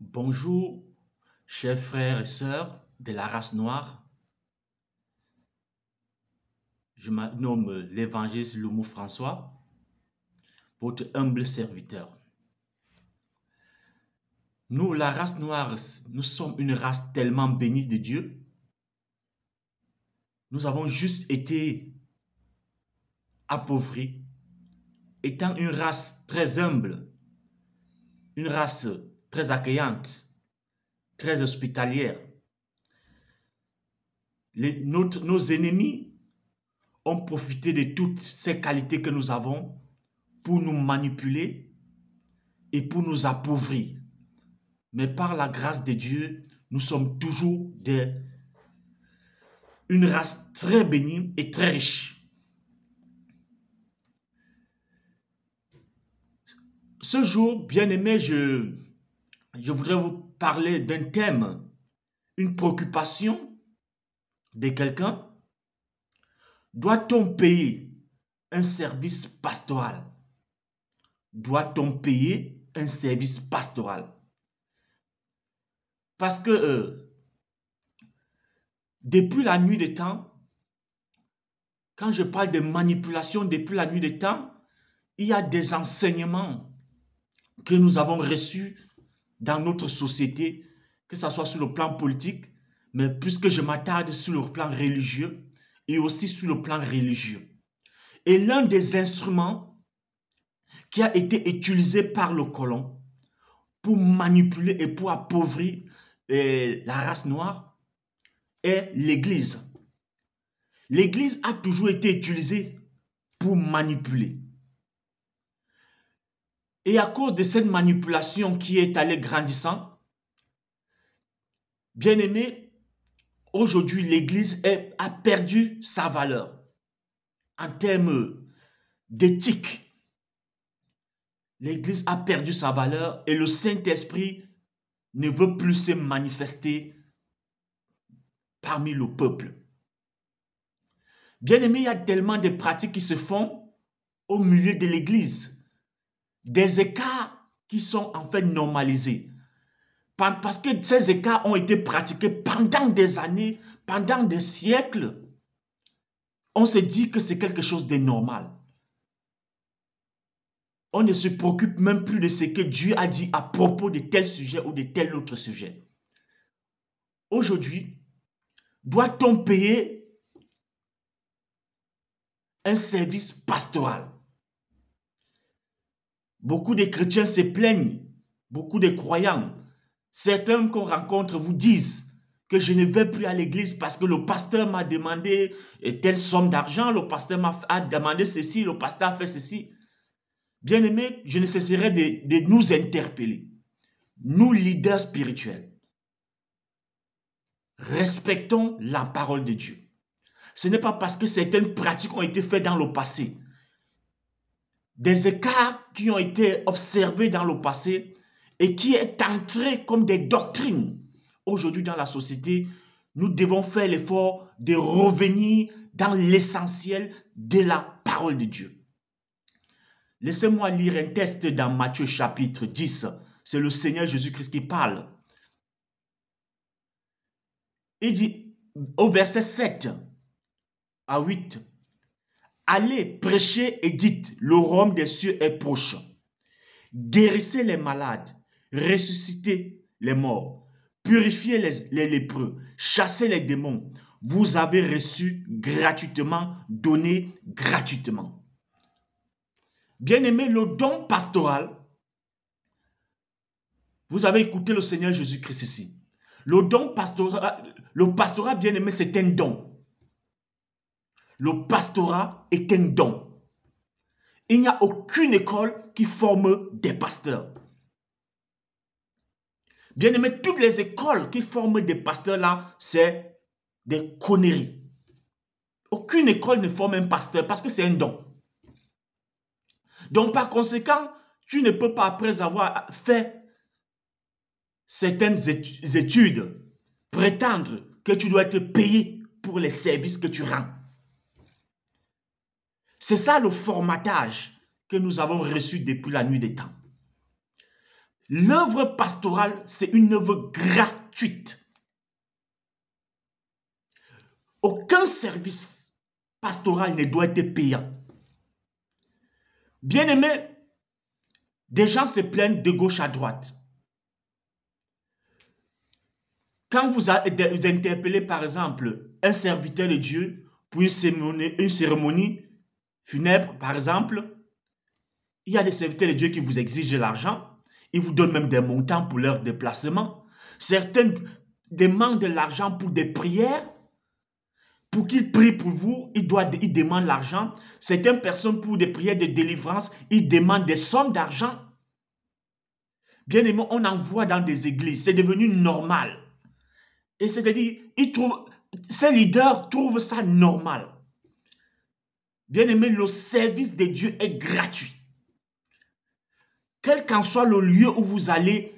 Bonjour, chers frères et sœurs de la race noire. Je me nomme l'évangéliste Loumou François, votre humble serviteur. Nous, la race noire, nous sommes une race tellement bénie de Dieu. Nous avons juste été appauvris, étant une race très humble, une race très accueillante, très hospitalière. Nos ennemis ont profité de toutes ces qualités que nous avons pour nous manipuler et pour nous appauvrir. Mais par la grâce de Dieu, nous sommes toujours une race très bénie et très riche. Ce jour, bien-aimé, je voudrais vous parler d'un thème, une préoccupation de quelqu'un. Doit-on payer un service pastoral? Doit-on payer un service pastoral? Parce que depuis la nuit des temps, quand je parle de manipulation depuis la nuit des temps, il y a des enseignements que nous avons reçus dans notre société, que ce soit sur le plan politique, mais puisque je m'attarde sur le plan religieux et aussi sur le plan religieux. Et l'un des instruments qui a été utilisé par le colon pour manipuler et pour appauvrir la race noire est l'Église. L'Église a toujours été utilisée pour manipuler. Et à cause de cette manipulation qui est allée grandissant, bien aimé, aujourd'hui l'Église a perdu sa valeur en termes d'éthique. L'Église a perdu sa valeur et le Saint-Esprit ne veut plus se manifester parmi le peuple. Bien aimé, il y a tellement de pratiques qui se font au milieu de l'Église. Des écarts qui sont en fait normalisés. Parce que ces écarts ont été pratiqués pendant des années, pendant des siècles. On se dit que c'est quelque chose de normal. On ne se préoccupe même plus de ce que Dieu a dit à propos de tel sujet ou de tel autre sujet. Aujourd'hui, doit-on payer un service pastoral? Beaucoup de chrétiens se plaignent, beaucoup de croyants. Certains qu'on rencontre vous disent que je ne vais plus à l'église parce que le pasteur m'a demandé telle somme d'argent, le pasteur m'a demandé ceci, le pasteur a fait ceci. Bien aimé, je ne cesserai de nous interpeller. Nous, leaders spirituels, respectons la parole de Dieu. Ce n'est pas parce que certaines pratiques ont été faites dans le passé, des écarts qui ont été observés dans le passé et qui est entré comme des doctrines aujourd'hui dans la société, nous devons faire l'effort de revenir dans l'essentiel de la parole de Dieu. Laissez-moi lire un texte dans Matthieu chapitre 10. C'est le Seigneur Jésus-Christ qui parle. Il dit au verset 7 à 8, allez, prêchez et dites, le royaume des cieux est proche. Guérissez les malades, ressuscitez les morts, purifiez les lépreux, chassez les démons. Vous avez reçu gratuitement, donné gratuitement. Bien-aimé, le don pastoral, vous avez écouté le Seigneur Jésus-Christ ici. Le pastorat, bien-aimé, c'est un don. Le pastorat est un don. Il n'y a aucune école qui forme des pasteurs. Bien aimé, toutes les écoles qui forment des pasteurs là, c'est des conneries. Aucune école ne forme un pasteur parce que c'est un don. Donc par conséquent, tu ne peux pas, après avoir fait certaines études, prétendre que tu dois être payé pour les services que tu rends. C'est ça le formatage que nous avons reçu depuis la nuit des temps. L'œuvre pastorale, c'est une œuvre gratuite. Aucun service pastoral ne doit être payant. Bien aimé, des gens se plaignent de gauche à droite. Quand vous interpellez par exemple un serviteur de Dieu pour une cérémonie funèbre par exemple, il y a des serviteurs de Dieu qui vous exigent de l'argent. Ils vous donnent même des montants pour leur déplacement. Certains demandent de l'argent pour des prières. Pour qu'ils prient pour vous, ils demandent l'argent. Certaines personnes pour des prières de délivrance, ils demandent des sommes d'argent. Bien aimé, on en voit dans des églises. C'est devenu normal. Et c'est-à-dire, ces leaders trouvent ça normal. Bien aimé, le service de Dieu est gratuit. Quel qu'en soit le lieu où vous allez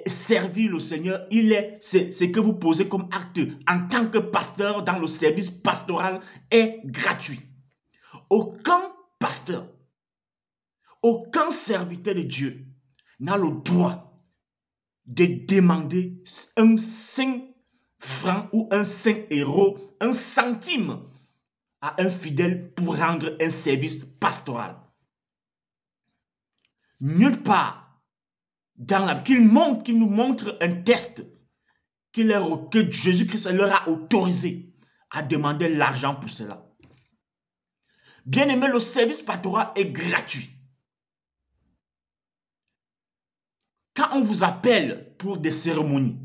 servir le Seigneur, ce que vous posez comme acte en tant que pasteur dans le service pastoral est gratuit. Aucun pasteur, aucun serviteur de Dieu n'a le droit de demander un 5 francs ou un 5 euros, un centime à un fidèle pour rendre un service pastoral. Nulle part qu'il nous montre un test que Jésus-Christ leur a autorisé à demander l'argent pour cela. Bien aimé, le service pastoral est gratuit. Quand on vous appelle pour des cérémonies,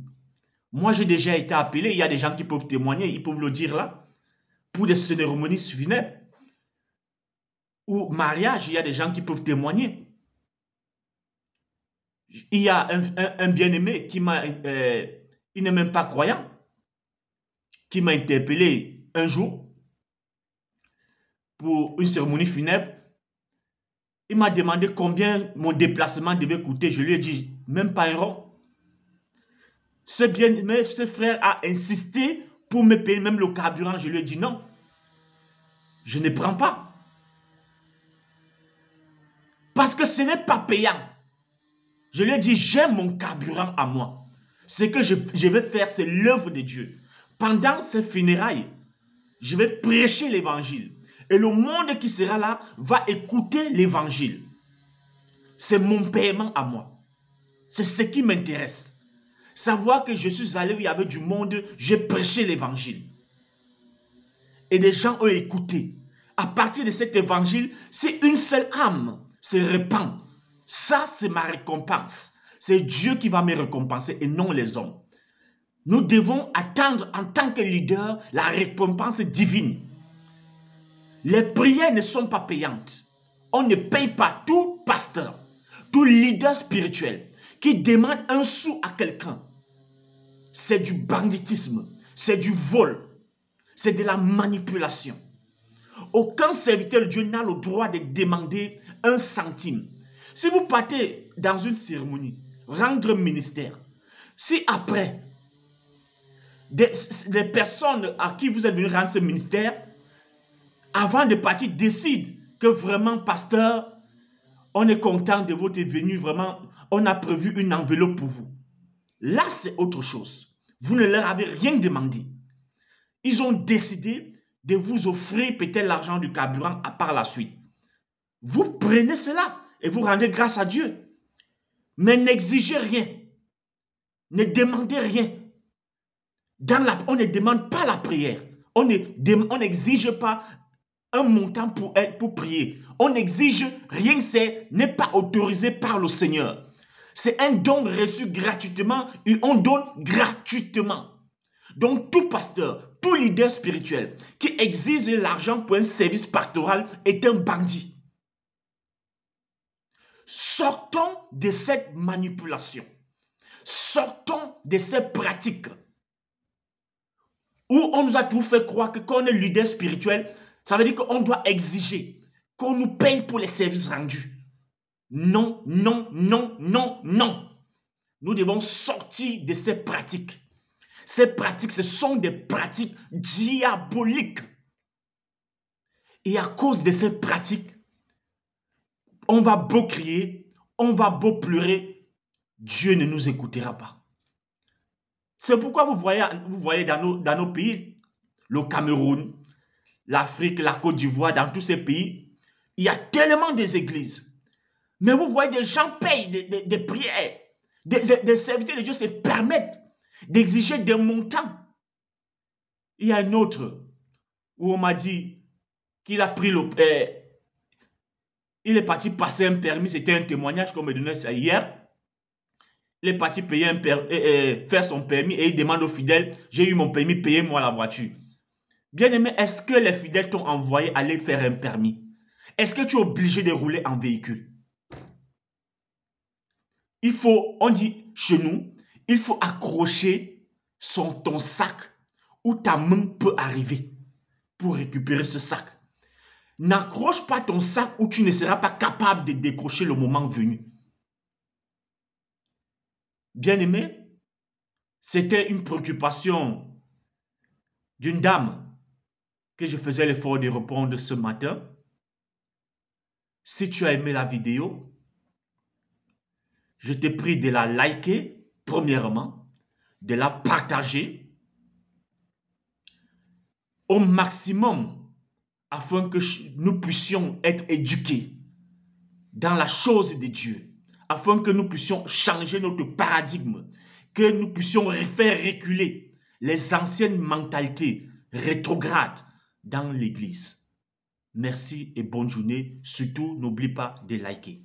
moi j'ai déjà été appelé, il y a des gens qui peuvent témoigner, ils peuvent le dire là, pour des cérémonies funèbres ou mariage, il y a des gens qui peuvent témoigner. Il y a un bien-aimé qui m'a, il n'est même pas croyant, qui m'a interpellé un jour pour une cérémonie funèbre. Il m'a demandé combien mon déplacement devait coûter. Je lui ai dit, même pas un rond. Ce frère a insisté pour me payer même le carburant. Je lui ai dit non, je ne prends pas. Parce que ce n'est pas payant. Je lui ai dit, j'ai mon carburant à moi. Ce que je vais faire, c'est l'œuvre de Dieu. Pendant ces funérailles, je vais prêcher l'évangile. Et le monde qui sera là va écouter l'évangile. C'est mon paiement à moi. C'est ce qui m'intéresse. Savoir que je suis allé où il y avait du monde, j'ai prêché l'évangile. Et les gens ont écouté. À partir de cet évangile, si une seule âme se répand, ça c'est ma récompense. C'est Dieu qui va me récompenser et non les hommes. Nous devons attendre en tant que leader la récompense divine. Les prières ne sont pas payantes. On ne paye pas tout pasteur, tout leader spirituel qui demande un sou à quelqu'un. C'est du banditisme, c'est du vol, c'est de la manipulation. Aucun serviteur de Dieu n'a le droit de demander un centime. Si vous partez dans une cérémonie, rendre ministère, si après, des personnes à qui vous êtes venu rendre ce ministère, avant de partir, décident que vraiment, pasteur, on est content de votre venue, vraiment, on a prévu une enveloppe pour vous. Là, c'est autre chose. Vous ne leur avez rien demandé. Ils ont décidé de vous offrir peut-être l'argent du carburant par la suite. Vous prenez cela et vous rendez grâce à Dieu. Mais n'exigez rien. Ne demandez rien. On ne demande pas la prière. On n'exige pas un montant pour prier. On n'exige rien, n'est pas autorisé par le Seigneur. C'est un don reçu gratuitement et on donne gratuitement. Donc tout pasteur, tout leader spirituel qui exige l'argent pour un service pastoral est un bandit. Sortons de cette manipulation. Sortons de ces pratiques où on nous a tout fait croire que quand on est leader spirituel, ça veut dire qu'on doit exiger qu'on nous paye pour les services rendus. Non, non, non, non, non. Nous devons sortir de ces pratiques. Ces pratiques, ce sont des pratiques diaboliques. Et à cause de ces pratiques, on va beau crier, on va beau pleurer, Dieu ne nous écoutera pas. C'est pourquoi vous voyez dans nos pays, le Cameroun, l'Afrique, la Côte d'Ivoire, dans tous ces pays, il y a tellement des églises. Mais vous voyez des gens payent des prières. Des serviteurs de Dieu se permettent d'exiger des montants. Il y a un autre où on m'a dit qu'il a pris il est parti passer un permis, c'était un témoignage qu'on me donnait ça hier. Il est parti payer faire son permis et il demande aux fidèles, j'ai eu mon permis, payez-moi la voiture. Bien aimé, est-ce que les fidèles t'ont envoyé aller faire un permis? Est-ce que tu es obligé de rouler en véhicule? Il faut, on dit chez nous, il faut accrocher ton sac où ta main peut arriver pour récupérer ce sac. N'accroche pas ton sac où tu ne seras pas capable de décrocher le moment venu. Bien-aimé, c'était une préoccupation d'une dame que je faisais l'effort de répondre ce matin. Si tu as aimé la vidéo, je te prie de la liker, premièrement, de la partager au maximum afin que nous puissions être éduqués dans la chose de Dieu, afin que nous puissions changer notre paradigme, que nous puissions faire reculer les anciennes mentalités rétrogrades dans l'Église. Merci et bonne journée. Surtout, n'oublie pas de liker.